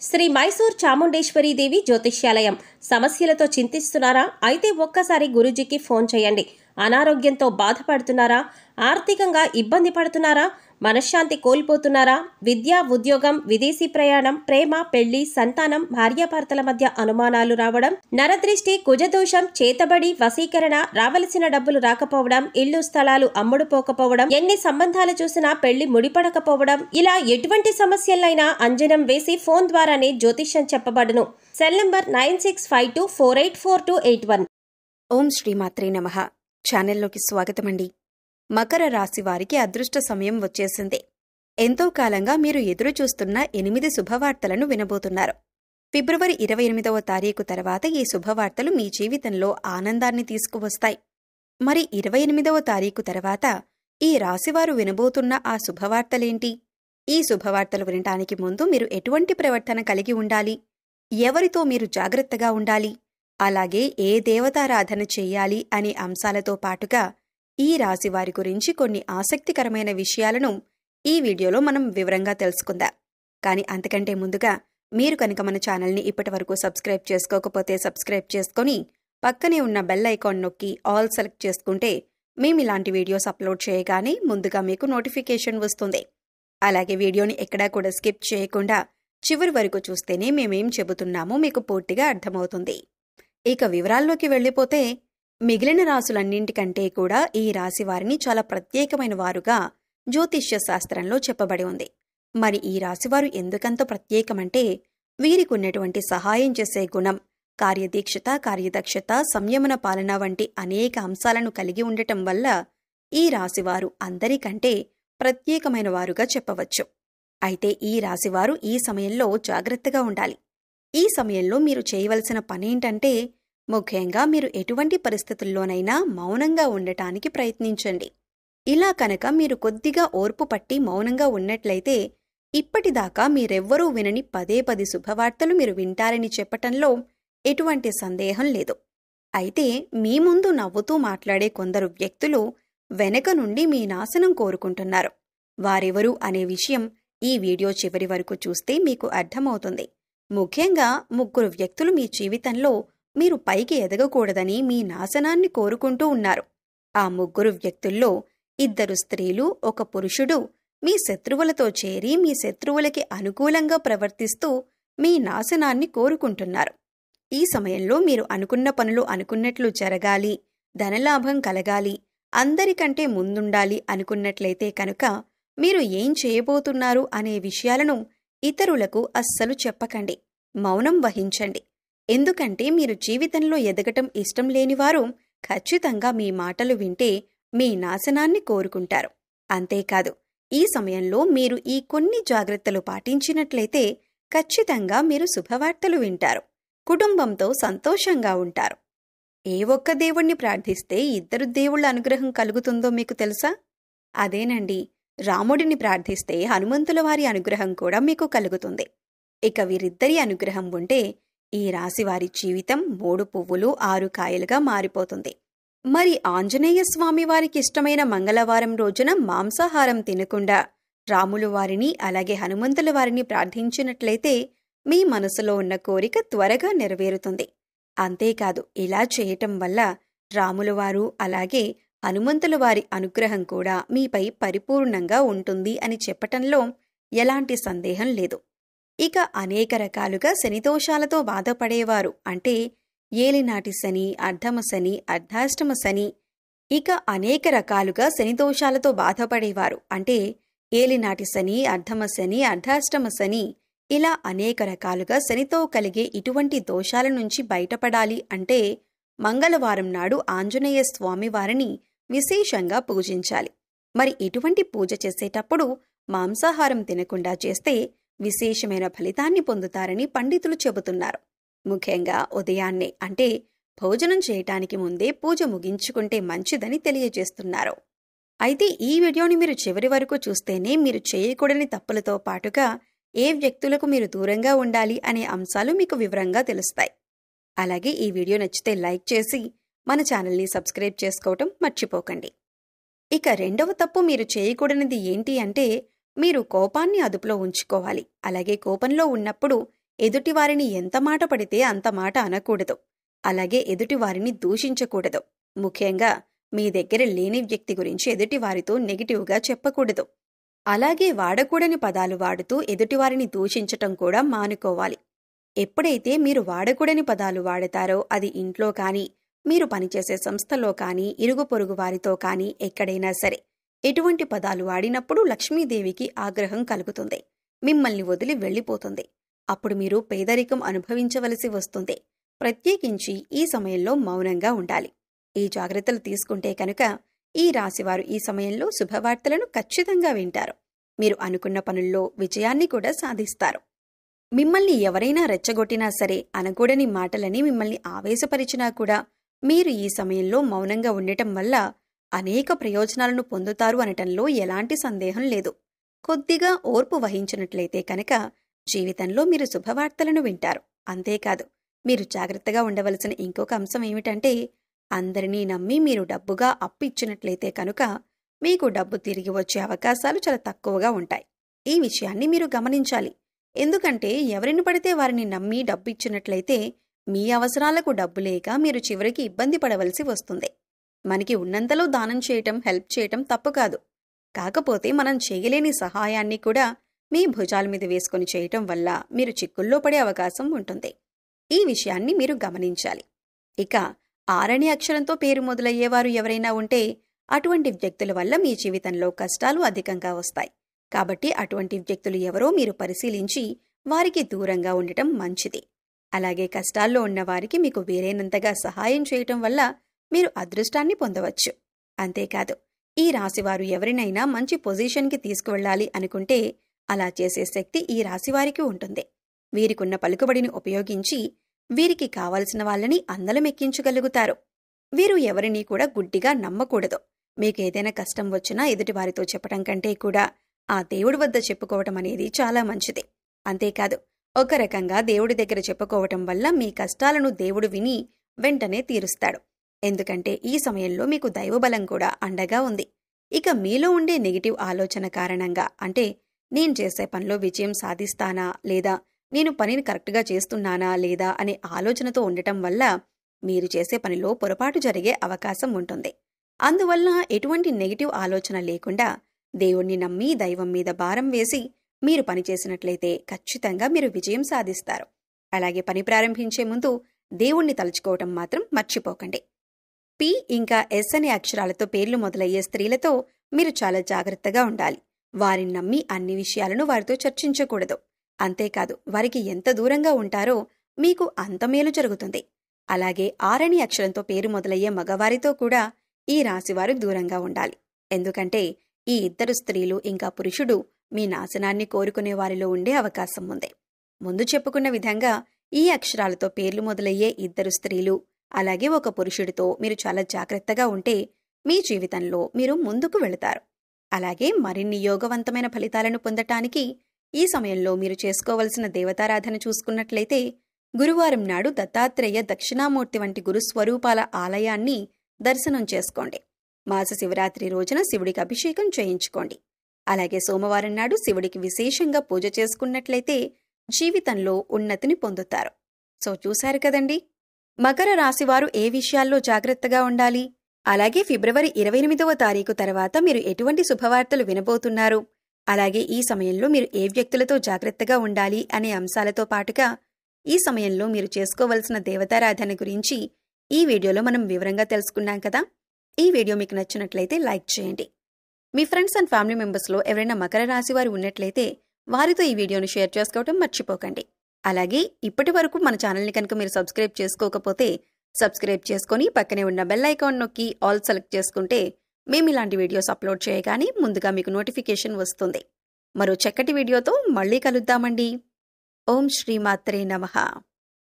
శ్రీ మైసూర్ చాముండేశ్వరి దేవి జ్యోతిష్యాలయం. సమస్యలతో చింతిస్తున్నారా? అయితే ఒక్కసారి గురూజీకి ఫోన్ చేయండి. అనారోగ్యంతో బాధపడుతున్నారా? ఆర్థికంగా ఇబ్బంది పడుతున్నారా? మనశ్శాంతి కోల్పోతున్నారా? విద్య, ఉద్యోగం, విదేశీ ప్రయాణం, ప్రేమ, పెళ్లి, సంతానం, భార్యాభర్తల మధ్య అనుమానాలు రావడం, నరదృష్టి, కుజదోషం, చేతబడి, వశీకరణ, రావలసిన డబ్బులు రాకపోవడం, ఇల్లు స్థలాలు అమ్ముడుపోకపోవడం, ఎన్ని సంబంధాలు చూసినా పెళ్లి ముడిపడకపోవడం, ఇలా ఎటువంటి సమస్యలైనా అంజనం వేసి ఫోన్ ద్వారానే జ్యోతిష్యం చెప్పబడును. Cell number 9652484281. ఓం శ్రీమాత్రే నమః. ఛానల్లోకి స్వాగతమండి. మకర రాశి వారికి అదృష్ట సమయం వచ్చేసింది. ఎంతో కాలంగా మీరు ఎదురుచూస్తున్న 8 శుభవార్తలను వినబోతున్నారు. ఫిబ్రవరి 28వ తారీఖు తర్వాత ఈ శుభవార్తలు మీ జీవితంలో ఆనందాన్ని తీసుకువస్తాయి. మరి 28వ తారీఖు తర్వాత ఈ రాశివారు వినబోతున్న ఆ శుభవార్తలేంటి? ఈ శుభవార్తలు వినటానికి ముందు మీరు ఎటువంటి ప్రవర్తన కలిగి ఉండాలి? ఎవరితో మీరు జాగ్రత్తగా ఉండాలి? అలాగే ఏ దేవతారాధన చెయ్యాలి అనే అంశాలతో పాటుగా ఈ రాశివారి గురించి కొన్ని ఆసక్తికరమైన విషయాలను ఈ వీడియోలో మనం వివరంగా తెలుసుకుందాం. కానీ అంతకంటే ముందుగా మీరు కనుక మన ఛానల్ని ఇప్పటివరకు సబ్స్క్రైబ్ చేసుకోకపోతే సబ్స్క్రైబ్ చేసుకొని పక్కనే ఉన్న బెల్ ఐకాన్ నొక్కి ఆల్ సెలెక్ట్ చేసుకుంటే మేమిలాంటి వీడియోస్ అప్లోడ్ చేయగానే ముందుగా మీకు నోటిఫికేషన్ వస్తుంది. అలాగే వీడియోని ఎక్కడా కూడా స్కిప్ చేయకుండా చివరి వరకు చూస్తేనే మేమేం చెబుతున్నామో మీకు పూర్తిగా అర్థమవుతుంది. ఇక వివరాల్లోకి వెళ్ళిపోతే మిగిలిన రాసులన్నింటికంటే కూడా ఈ రాశి వారిని చాలా ప్రత్యేకమైన వారుగా జ్యోతిష్య శాస్త్రంలో చెప్పబడి ఉంది. మరి ఈ రాశివారు ఎందుకంత ప్రత్యేకమంటే వీరికి ఉన్నటువంటి సహాయం చేసే గుణం, కార్యదీక్షత, కార్యదక్షత, సంయమన పాలన వంటి అనేక అంశాలను కలిగి ఉండటం వల్ల ఈ రాశివారు అందరికంటే ప్రత్యేకమైన వారుగా చెప్పవచ్చు. అయితే ఈ రాశివారు ఈ సమయంలో జాగ్రత్తగా ఉండాలి. ఈ సమయంలో మీరు చేయవలసిన పనేంటంటే ముఖ్యంగా మీరు ఎటువంటి పరిస్థితుల్లోనైనా మౌనంగా ఉండటానికి ప్రయత్నించండి. ఇలా కనుక మీరు కొద్దిగా ఓర్పు పట్టి మౌనంగా ఉన్నట్లయితే ఇప్పటిదాకా మీరెవ్వరూ వినని 10 శుభవార్తలు మీరు వింటారని చెప్పటంలో ఎటువంటి సందేహం లేదు. అయితే మీ ముందు నవ్వుతూ మాట్లాడే కొందరు వ్యక్తులు వెనక నుండి మీ నాశనం కోరుకుంటున్నారు. వారెవరు అనే విషయం ఈ వీడియో చివరి వరకు చూస్తే మీకు అర్థమవుతుంది. ముఖ్యంగా 3 వ్యక్తులు మీ జీవితంలో మీరు పైకి ఎదగకూడదని మీ నాశనాన్ని కోరుకుంటూ ఉన్నారు. ఆ 3 వ్యక్తుల్లో 2 స్త్రీలు, 1 పురుషుడు మీ శత్రువులతో చేరి మీ శత్రువులకి అనుకూలంగా ప్రవర్తిస్తూ మీ నాశనాన్ని కోరుకుంటున్నారు. ఈ సమయంలో మీరు అనుకున్న పనులు అనుకున్నట్లు జరగాలి, ధనలాభం కలగాలి, అందరికంటే ముందుండాలి అనుకున్నట్లయితే కనుక మీరు ఏం చేయబోతున్నారు అనే విషయాలను ఇతరులకు అస్సలు చెప్పకండి. మౌనం వహించండి. ఎందుకంటే మీరు జీవితంలో ఎదగటం ఇష్టం లేనివారు ఖచ్చితంగా మీ మాటలు వింటే మీ నాశనాన్ని కోరుకుంటారు. అంతేకాదు, ఈ సమయంలో మీరు ఈ కొన్ని జాగ్రత్తలు పాటించినట్లయితే ఖచ్చితంగా మీరు శుభవార్తలు వింటారు. కుటుంబంతో సంతోషంగా ఉంటారు. ఏ ఒక్క దేవుణ్ణి ప్రార్థిస్తే 2 దేవుళ్ల అనుగ్రహం కలుగుతుందో మీకు తెలుసా? అదేనండి, రాముడిని ప్రార్థిస్తే హనుమంతుల వారి అనుగ్రహం కూడా మీకు కలుగుతుంది. ఇక వీరిద్దరి అనుగ్రహం ఉంటే ఈ రాశివారి జీవితం 3 పువ్వులు 6 కాయలుగా మారిపోతుంది. మరి ఆంజనేయ స్వామి వారికి ఇష్టమైన మంగళవారం రోజున మాంసాహారం తినకుండా రాములు వారిని అలాగే హనుమంతుల వారిని ప్రార్థించినట్లయితే మీ మనసులో ఉన్న కోరిక త్వరగా నెరవేరుతుంది. అంతేకాదు, ఇలా చేయటం వల్ల రాములవారు అలాగే హనుమంతుల వారి అనుగ్రహం కూడా మీపై పరిపూర్ణంగా ఉంటుంది అని చెప్పటంలో ఎలాంటి సందేహం లేదు. ఇక అనేక రకాలుగా శనిదోషాలతో బాధపడేవారు అంటే ఏలినాటి శని, అర్ధమ శని, అర్ధాష్టమ శని, ఇక అనేక రకాలుగా శనిదోషాలతో బాధపడేవారు అంటే ఏలినాటి శని, అర్ధమ శని, అర్ధాష్టమ శని, ఇలా అనేక రకాలుగా శనితో కలిగే ఇటువంటి దోషాల నుంచి బయటపడాలి అంటే మంగళవారం నాడు ఆంజనేయ స్వామి వారిని విశేషంగా పూజించాలి. మరి ఇటువంటి పూజ చేసేటప్పుడు మాంసాహారం తినకుండా చేస్తే విశేషమైన ఫలితాన్ని పొందుతారని పండితులు చెబుతున్నారు. ముఖ్యంగా ఉదయాన్నే అంటే భోజనం చేయటానికి ముందే పూజ ముగించుకుంటే మంచిదని తెలియజేస్తున్నారు. అయితే ఈ వీడియోని మీరు చివరి వరకు చూస్తేనే మీరు చేయకూడని తప్పులతో పాటుగా ఏ వ్యక్తులకు మీరు దూరంగా ఉండాలి అనే అంశాలు మీకు వివరంగా తెలుస్తాయి. అలాగే ఈ వీడియో నచ్చితే లైక్ చేసి మన ఛానల్ని సబ్స్క్రైబ్ చేసుకోవటం మర్చిపోకండి. ఇక 2వ తప్పు మీరు చేయకూడనిది ఏంటి అంటే మీరు కోపాన్ని అదుపులో ఉంచుకోవాలి. అలాగే కోపంలో ఉన్నప్పుడు ఎదుటివారిని ఎంత మాట పడితే అంత మాట అనకూడదు. అలాగే ఎదుటివారిని దూషించకూడదు. ముఖ్యంగా మీ దగ్గర లేని వ్యక్తి గురించి ఎదుటివారితో నెగిటివ్గా చెప్పకూడదు. అలాగే వాడకూడని పదాలు వాడుతూ ఎదుటివారిని దూషించటం కూడా మానుకోవాలి. ఎప్పుడైతే మీరు వాడకూడని పదాలు వాడతారో అది ఇంట్లో కానీ, మీరు పనిచేసే సంస్థలో కానీ, ఇరుగు పొరుగు వారితో కానీ ఎక్కడైనా సరే ఎటువంటి పదాలు వాడినప్పుడు లక్ష్మీదేవికి ఆగ్రహం కలుగుతుంది. మిమ్మల్ని వదిలి వెళ్ళిపోతుంది. అప్పుడు మీరు పేదరికం అనుభవించవలసి వస్తుంది. ప్రత్యేకించి ఈ సమయంలో మౌనంగా ఉండాలి. ఈ జాగ్రత్తలు తీసుకుంటే కనుక ఈ రాశివారు ఈ సమయంలో శుభవార్తలను ఖచ్చితంగా వింటారు. మీరు అనుకున్న పనుల్లో విజయాన్ని కూడా సాధిస్తారు. మిమ్మల్ని ఎవరైనా రెచ్చగొట్టినా సరే, అనకూడని మాటలని మిమ్మల్ని ఆవేశపరిచినా కూడా మీరు ఈ సమయంలో మౌనంగా ఉండటం వల్ల అనేక ప్రయోజనాలను పొందుతారు అనటంలో ఎలాంటి సందేహం లేదు. కొద్దిగా ఓర్పు వహించినట్లయితే కనుక జీవితంలో మీరు శుభవార్తలను వింటారు. అంతేకాదు, మీరు జాగ్రత్తగా ఉండవలసిన ఇంకొక అంశం ఏమిటంటే, అందరినీ నమ్మి మీరు డబ్బుగా అప్పు ఇచ్చినట్లయితే కనుక మీకు డబ్బు తిరిగి వచ్చే అవకాశాలు చాలా తక్కువగా ఉంటాయి. ఈ విషయాన్ని మీరు గమనించాలి. ఎందుకంటే ఎవరిని పడితే వారిని నమ్మి డబ్బు ఇచ్చినట్లయితే మీ అవసరాలకు డబ్బు లేక మీరు చివరికి ఇబ్బంది పడవలసి వస్తుంది. మనకి ఉన్నంతలో దానం చేయటం, హెల్ప్ చేయటం తప్పు కాదు. కాకపోతే మనం చేయలేని సహాయాన్ని కూడా మీ భుజాల మీద వేసుకుని చేయటం వల్ల మీరు చిక్కుల్లో పడే అవకాశం ఉంటుంది. ఈ విషయాన్ని మీరు గమనించాలి. ఇక 6 అనే అక్షరంతో పేరు మొదలయ్యేవారు ఎవరైనా ఉంటే అటువంటి వ్యక్తుల వల్ల మీ జీవితంలో కష్టాలు అధికంగా వస్తాయి. కాబట్టి అటువంటి వ్యక్తులు ఎవరో మీరు పరిశీలించి వారికి దూరంగా ఉండటం మంచిది. అలాగే కష్టాల్లో ఉన్నవారికి మీకు వీలైనంతగా సహాయం చేయటం వల్ల మీరు అదృష్టాన్ని పొందవచ్చు. అంతేకాదు, ఈ రాశివారు ఎవరినైనా మంచి పొజిషన్కి తీసుకువెళ్ళాలి అనుకుంటే అలా చేసే శక్తి ఈ రాశివారికి ఉంటుంది. వీరికున్న పలుకుబడిని ఉపయోగించి వీరికి కావలసిన వాళ్ళని అందలమెక్కించగలుగుతారు. వీరు ఎవరినీ కూడా గుడ్డిగా నమ్మకూడదు. మీకేదైనా కష్టం వచ్చినా ఎదుటివారితో చెప్పటం కంటే కూడా ఆ దేవుడి వద్ద చెప్పుకోవటం అనేది చాలా మంచిది. అంతేకాదు, ఒక రకంగా దేవుడి దగ్గర చెప్పుకోవటం వల్ల మీ కష్టాలను దేవుడు విని వెంటనే తీరుస్తాడు. ఎందుకంటే ఈ సమయంలో మీకు దైవబలం కూడా అండగా ఉంది. ఇక మీలో ఉండే నెగిటివ్ ఆలోచన కారణంగా, అంటే నేను చేసే పనిలో విజయం సాధిస్తానా లేదా, నేను పనిని కరెక్ట్గా చేస్తున్నానా లేదా అనే ఆలోచనతో ఉండటం వల్ల మీరు చేసే పనిలో పొరపాటు జరిగే అవకాశం ఉంటుంది. అందువల్ల ఎటువంటి నెగిటివ్ ఆలోచన లేకుండా దేవుణ్ణి నమ్మి దైవం మీద భారం వేసి మీరు పనిచేసినట్లయితే ఖచ్చితంగా మీరు విజయం సాధిస్తారు. అలాగే పని ప్రారంభించే ముందు దేవుణ్ణి తలుచుకోవటం మాత్రం మర్చిపోకండి. పి ఇంకా ఎస్ అనే అక్షరాలతో పేర్లు మొదలయ్యే స్త్రీలతో మీరు చాలా జాగ్రత్తగా ఉండాలి. వారిని నమ్మి అన్ని విషయాలను వారితో చర్చించకూడదు. అంతేకాదు, వారికి ఎంత దూరంగా ఉంటారో మీకు అంత మేలు జరుగుతుంది. అలాగే 6 అనే అక్షరంతో పేరు మొదలయ్యే మగవారితో కూడా ఈ రాశివారు దూరంగా ఉండాలి. ఎందుకంటే ఈ ఇద్దరు స్త్రీలు ఇంకా పురుషుడు మీ నాశనాన్ని కోరుకునే వారిలో ఉండే అవకాశం ఉంది. ముందు చెప్పుకున్న విధంగా ఈ అక్షరాలతో పేర్లు మొదలయ్యే ఇద్దరు స్త్రీలు అలాగే ఒక పురుషుడితో మీరు చాలా జాగ్రత్తగా ఉంటే మీ జీవితంలో మీరు ముందుకు వెళతారు. అలాగే మరిన్ని యోగవంతమైన ఫలితాలను పొందటానికి ఈ సమయంలో మీరు చేసుకోవలసిన దేవతారాధన చూసుకున్నట్లయితే గురువారం నాడు దత్తాత్రేయ దక్షిణామూర్తి వంటి గురుస్వరూపాల ఆలయాన్ని దర్శనం చేసుకోండి. మాస శివరాత్రి రోజున శివుడికి అభిషేకం చేయించుకోండి. అలాగే సోమవారం నాడు శివుడికి విశేషంగా పూజ చేసుకున్నట్లయితే జీవితంలో ఉన్నతిని పొందుతారు. సో చూశారు కదండి, మకర రాశివారు ఏ విషయాల్లో జాగ్రత్తగా ఉండాలి, అలాగే ఫిబ్రవరి 28వ తారీఖు తర్వాత మీరు ఎటువంటి శుభవార్తలు వినబోతున్నారు, అలాగే ఈ సమయంలో మీరు ఏ వ్యక్తులతో జాగ్రత్తగా ఉండాలి అనే అంశాలతో పాటుగా ఈ సమయంలో మీరు చేసుకోవలసిన దేవతారాధన గురించి ఈ వీడియోలో మనం వివరంగా తెలుసుకున్నాం కదా. ఈ వీడియో మీకు నచ్చినట్లయితే లైక్ చేయండి. మీ ఫ్రెండ్స్ అండ్ ఫ్యామిలీ మెంబర్స్లో ఎవరైనా మకర రాశి వారు ఉన్నట్లయితే వారితో ఈ వీడియోను షేర్ చేసుకోవటం మర్చిపోకండి. అలాగే ఇప్పటి వరకు మన ఛానల్ని కనుక మీరు సబ్స్క్రైబ్ చేసుకోకపోతే సబ్స్క్రైబ్ చేసుకొని పక్కనే ఉన్న బెల్ ఐకాన్ నొక్కి ఆల్ సెలెక్ట్ చేసుకుంటే మేము ఇలాంటి వీడియోస్ అప్లోడ్ చేయగానే ముందుగా మీకు నోటిఫికేషన్ వస్తుంది. మరో చక్కటి వీడియోతో మళ్ళీ కలుద్దామండి. ఓం శ్రీమాత్రే నమః.